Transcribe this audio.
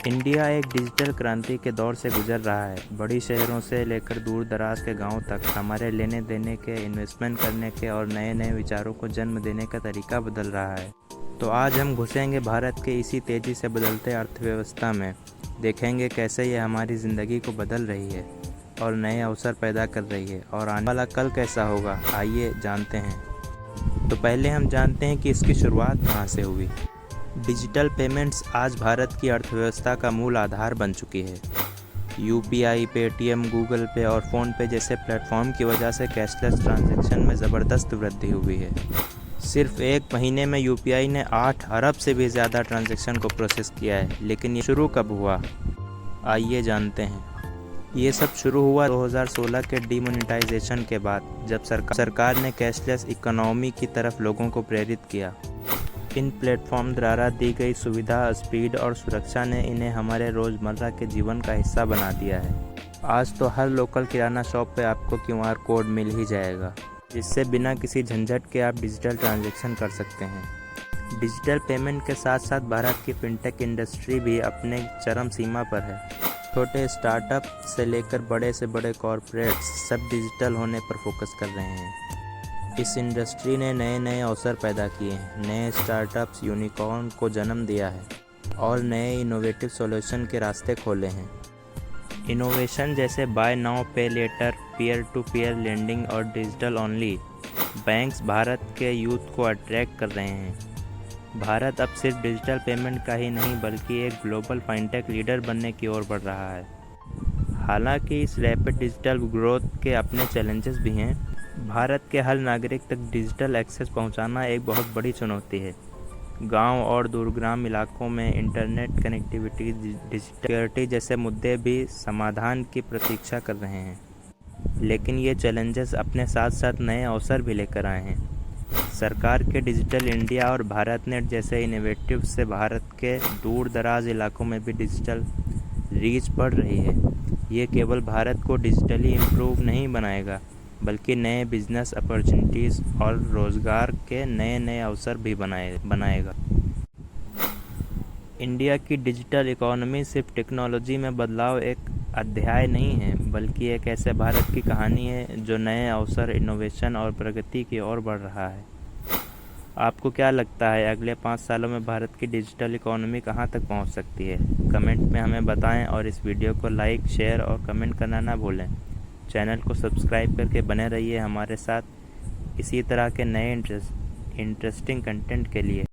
India एक digital क्रांति के दौर से गुजर रहा है। बड़ी शहरों से लेकर दूर दराज के गांवों तक हमारे लेने देने के, इन्वेस्टमेंट करने के और नए नए विचारों को जन्म देने का तरीका बदल रहा है। तो आज हम घुसेंगे भारत के इसी तेज़ी से बदलते अर्थव्यवस्था में। देखेंगे कैसे ये हमारी ज़िंदगी को बदल रही है और नए अवसर पैदा कर रही है, और आने वाला कल कैसा होगा, आइए जानते हैं। तो पहले हम जानते हैं कि इसकी शुरुआत कहाँ से हुई। डिजिटल पेमेंट्स आज भारत की अर्थव्यवस्था का मूल आधार बन चुकी है। यूपीआई, पेटीएम, गूगल पे और फ़ोनपे जैसे प्लेटफॉर्म की वजह से कैशलेस ट्रांजैक्शन में ज़बरदस्त वृद्धि हुई है। सिर्फ एक महीने में यूपीआई ने 8 अरब से भी ज़्यादा ट्रांजैक्शन को प्रोसेस किया है। लेकिन ये शुरू कब हुआ, आइए जानते हैं। ये सब शुरू हुआ 2016 के डीमोनेटाइजेशन के बाद, जब सरकार ने कैशलेस इकोनॉमी की तरफ लोगों को प्रेरित किया। इन प्लेटफॉर्म द्वारा दी गई सुविधा, स्पीड और सुरक्षा ने इन्हें हमारे रोज़मर्रा के जीवन का हिस्सा बना दिया है। आज तो हर लोकल किराना शॉप पे आपको क्यूआर कोड मिल ही जाएगा, जिससे बिना किसी झंझट के आप डिजिटल ट्रांजैक्शन कर सकते हैं। डिजिटल पेमेंट के साथ साथ भारत की फिनटेक इंडस्ट्री भी अपने चरम सीमा पर है। छोटे स्टार्टअप से लेकर बड़े से बड़े कॉरपोरेट्स सब डिजिटल होने पर फोकस कर रहे हैं। इस इंडस्ट्री ने नए नए अवसर पैदा किए हैं, नए स्टार्टअप्स, यूनिकॉर्न को जन्म दिया है और नए इनोवेटिव सॉल्यूशन के रास्ते खोले हैं। इनोवेशन जैसे buy now pay later, peer to peer lending और डिजिटल ओनली बैंक्स भारत के यूथ को अट्रैक्ट कर रहे हैं। भारत अब सिर्फ डिजिटल पेमेंट का ही नहीं बल्कि एक ग्लोबल फाइनटेक लीडर बनने की ओर बढ़ रहा है। हालांकि इस रैपिड डिजिटल ग्रोथ के अपने चैलेंजेस भी हैं। भारत के हर नागरिक तक डिजिटल एक्सेस पहुंचाना एक बहुत बड़ी चुनौती है। गांव और दूरग्राम इलाकों में इंटरनेट कनेक्टिविटी, डिजिटल सिक्योरिटी जैसे मुद्दे भी समाधान की प्रतीक्षा कर रहे हैं। लेकिन ये चैलेंजेस अपने साथ साथ नए अवसर भी लेकर आए हैं। सरकार के डिजिटल इंडिया और भारत नेट जैसे इनोवेटिव से भारत के दूर दराज इलाकों में भी डिजिटल रीच बढ़ रही है। ये केवल भारत को डिजिटली इम्प्रूव नहीं बनाएगा बल्कि नए बिजनेस अपॉर्चुनिटीज़ और रोज़गार के नए नए अवसर भी बनाएगा। इंडिया की डिजिटल इकोनॉमी सिर्फ टेक्नोलॉजी में बदलाव एक अध्याय नहीं है, बल्कि एक ऐसे भारत की कहानी है जो नए अवसर, इनोवेशन और प्रगति की ओर बढ़ रहा है। आपको क्या लगता है, अगले 5 सालों में भारत की डिजिटल इकोनॉमी कहां तक पहुंच सकती है? कमेंट में हमें बताएं और इस वीडियो को लाइक, शेयर और कमेंट करना ना भूलें। चैनल को सब्सक्राइब करके बने रहिए हमारे साथ इसी तरह के नए इंटरेस्टिंग कंटेंट के लिए।